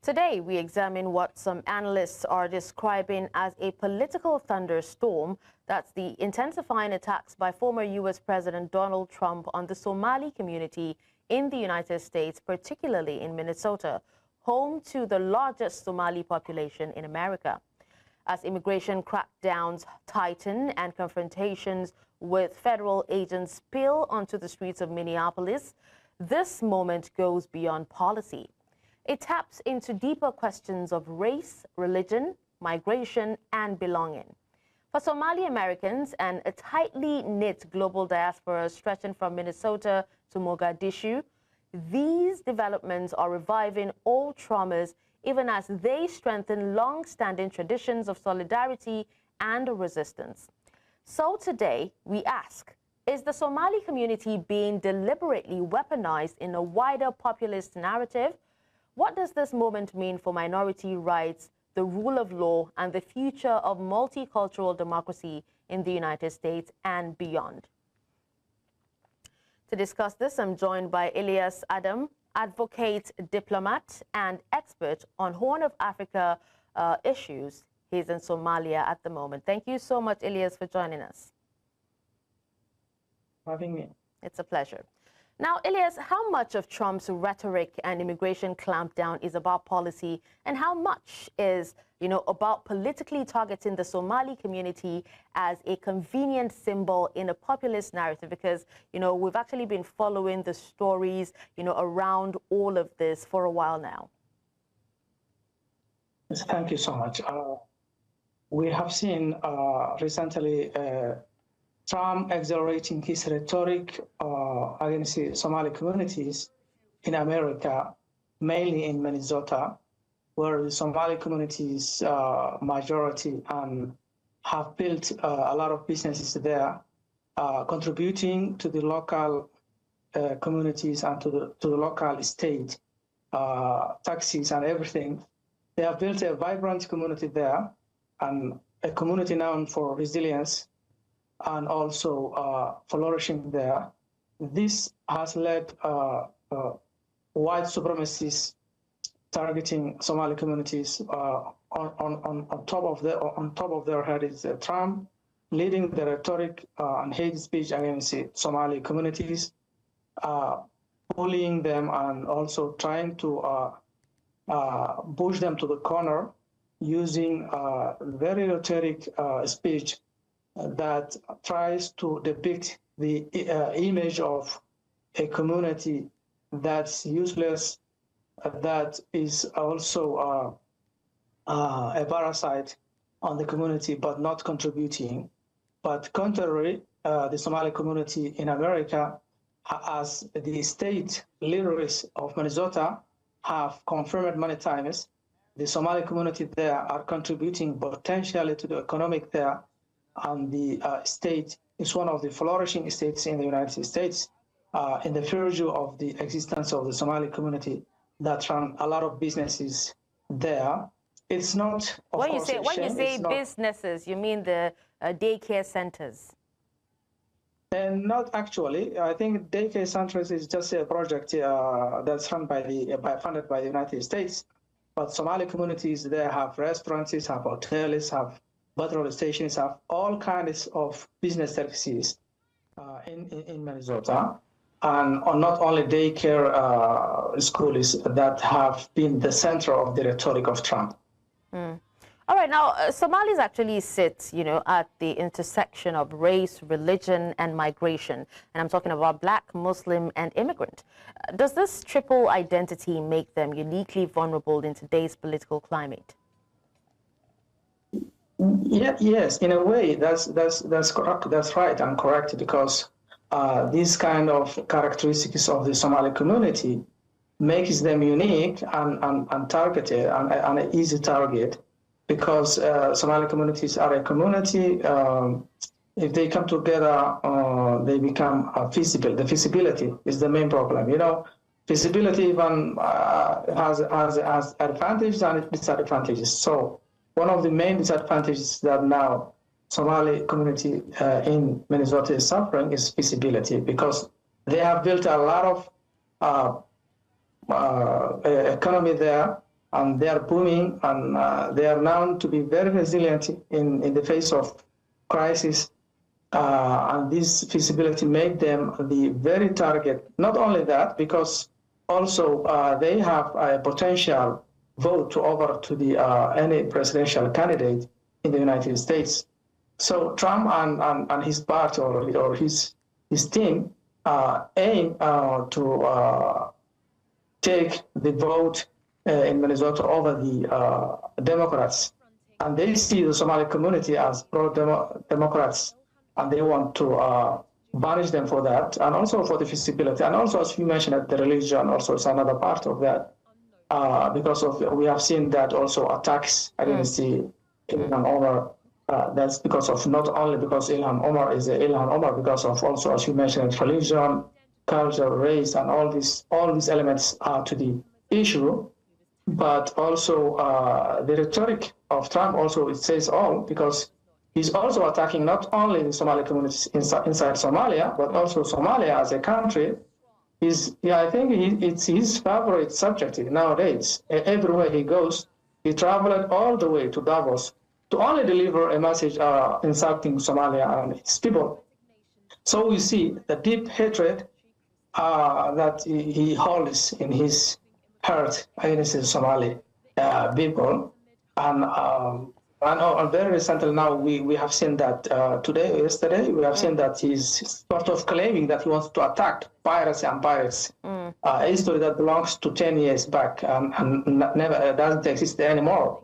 Today, we examine what some analysts are describing as a political thunderstorm. That's the intensifying attacks by former U.S. President Donald Trump on the Somali community in the United States, particularly in Minnesota, home to the largest Somali population in America. As immigration crackdowns tighten and confrontations with federal agents spill onto the streets of Minneapolis, this moment goes beyond policy. It taps into deeper questions of race, religion, migration, and belonging. For Somali Americans and a tightly knit global diaspora stretching from Minnesota to Mogadishu, these developments are reviving old traumas even as they strengthen long-standing traditions of solidarity and resistance. So today, we ask, is the Somali community being deliberately weaponized in a wider populist narrative? What does this moment mean for minority rights, the rule of law, and the future of multicultural democracy in the United States and beyond? To discuss this, I'm joined by Ilyas Adam, advocate, diplomat, and expert on Horn of Africa issues. He's in Somalia at the moment. Thank you so much, Ilyas, for joining us. Having me. It's a pleasure. Now, Ilyas, how much of Trump's rhetoric and immigration clampdown is about policy, and how much is, about politically targeting the Somali community as a convenient symbol in a populist narrative? Because, we've actually been following the stories, around all of this for a while now. Yes, thank you so much. We have seen recently Trump accelerating his rhetoric against the Somali communities in America, mainly in Minnesota, where the Somali communities majority and have built a lot of businesses there, contributing to the local communities and to the local state, taxes and everything. They have built a vibrant community there, and a community known for resilience and also flourishing there. This has led white supremacists targeting Somali communities. On top of their head is Trump leading the rhetoric and hate speech against the Somali communities, bullying them and also trying to push them to the corner using very rhetoric speech that tries to depict the image of a community that's useless, that is also a parasite on the community, but not contributing. But contrary, the Somali community in America, as the state leaders of Minnesota have confirmed many times, the Somali community there are contributing potentially to the economic there, and the state is one of the flourishing states in the United States in the virtue of the existence of the Somali community that run a lot of businesses there. It's not, of when course, when you say businesses, you mean the daycare centers? And not actually. I think daycare centers is just a project that's run funded by the United States. But Somali communities there have restaurants, have hotels, have petrol stations, have all kinds of business services in Minnesota, and not only daycare schools that have been the center of the rhetoric of Trump. All right, now Somalis actually sit, at the intersection of race, religion, and migration, and I'm talking about Black, Muslim, and immigrant. Does this triple identity make them uniquely vulnerable in today's political climate? Yeah, yes, in a way, that's correct. That's right and correct, because these kind of characteristics of the Somali community makes them unique and targeted and an easy target, because Somali communities are a community. If they come together, they become visible. The visibility is the main problem. Visibility even has advantages and disadvantages. So one of the main disadvantages that now Somali community in Minnesota is suffering is visibility, because they have built a lot of economy there, and they are booming, and they are known to be very resilient in the face of crisis. And this feasibility made them the very target. Not only that, because also they have a potential vote to over to the any presidential candidate in the United States. So Trump and his party or his team aim to take the vote in Minnesota over the Democrats, and they see the Somali community as pro-Democrats, and they want to banish them for that, and also for the feasibility, and also, as you mentioned, the religion also is another part of that, because of we have seen that also attacks against the Ilhan Omar. That's because of not only because Ilhan Omar is Ilhan Omar, because of also, as you mentioned, religion, culture, race, and all these elements are to the issue. But also the rhetoric of Trump also, it says all, because he's also attacking not only the Somali communities inside Somalia, but also Somalia as a country. I think it's his favorite subject nowadays. Everywhere he goes, he traveled all the way to Davos to only deliver a message insulting Somalia and its people. So we see the deep hatred that he holds in his heart against the Somali people. And very recently now, we have seen that yesterday, we have seen that he's sort of claiming that he wants to attack piracy and pirates, a history that belongs to 10 years back and never doesn't exist anymore.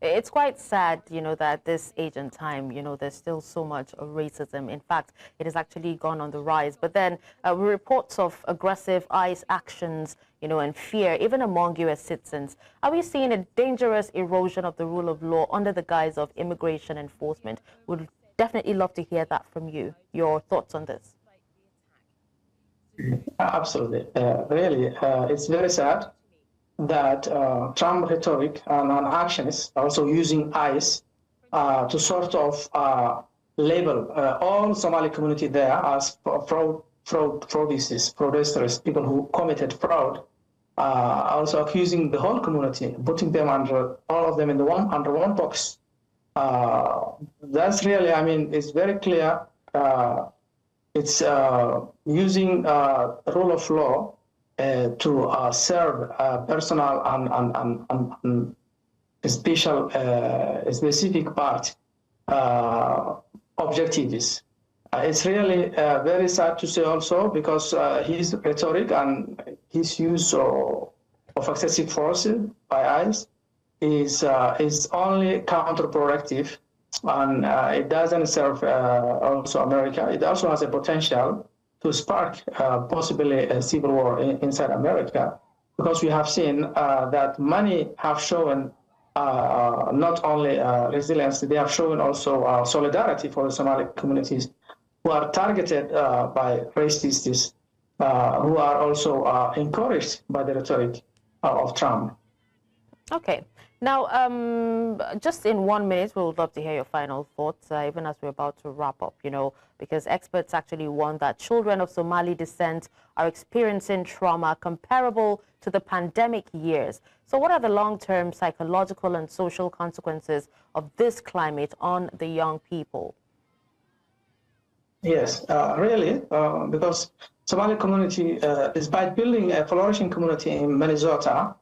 It's quite sad, that this age and time, there's still so much racism. In fact, it has actually gone on the rise. But then reports of aggressive ICE actions, and fear, even among U.S. citizens. Are we seeing a dangerous erosion of the rule of law under the guise of immigration enforcement? Would definitely love to hear that from you. Your thoughts on this? Absolutely. Really, it's very sad that Trump rhetoric and actions also using ICE to sort of label all Somali community there as fraudsters, people who committed fraud, also accusing the whole community, putting them under all of them under one box. That's really, it's very clear. It's using rule of law to serve personal and specific part objectives. It's really very sad to say also, because his rhetoric and his use of excessive force by ICE is only counterproductive, and it doesn't serve also America. It also has a potential to spark possibly a civil war inside America, because we have seen that many have shown not only resilience, they have shown also solidarity for the Somali communities who are targeted by racists, who are also encouraged by the rhetoric of Trump. Okay. Now, just in 1 minute, we would love to hear your final thoughts, even as we're about to wrap up, because experts actually warn that children of Somali descent are experiencing trauma comparable to the pandemic years. So what are the long-term psychological and social consequences of this climate on the young people? Yes, really, because Somali community, despite building a flourishing community in Minnesota,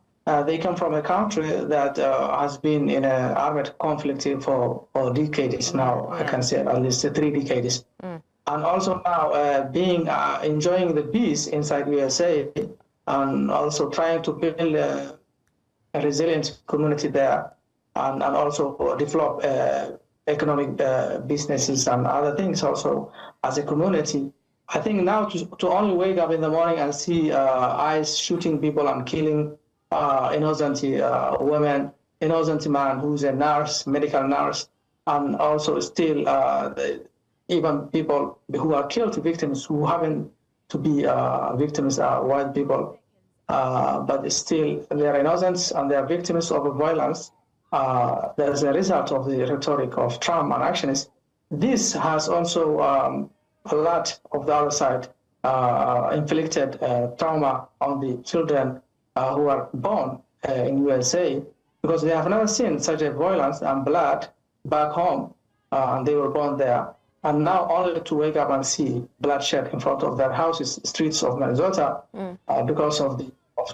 they come from a country that has been in an armed conflict for decades now. I can say at least 3 decades. And also now enjoying the peace inside USA, and also trying to build a resilient community there, and also develop economic businesses and other things also as a community. I think now to only wake up in the morning and see ICE shooting people and killing innocent women, innocent man who's a nurse, medical nurse, and also still even people who are killed, victims who happen to be victims are white people, but still they are innocent and they are victims of violence. As a result of the rhetoric of Trump and actions. This has also a lot of the other side inflicted trauma on the children who are born in USA, because they have never seen such a violence and blood back home, and they were born there. And now only to wake up and see bloodshed in front of their houses, streets of Minnesota, because of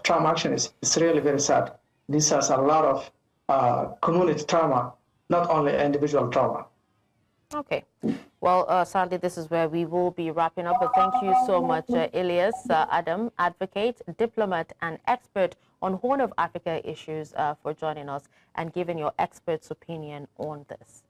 Trump action, it's really very sad. This has a lot of community trauma, not only individual trauma. Okay. Well, sadly, this is where we will be wrapping up. But thank you so much, Ilyas Adam, advocate, diplomat, and expert on Horn of Africa issues, for joining us and giving your expert's opinion on this.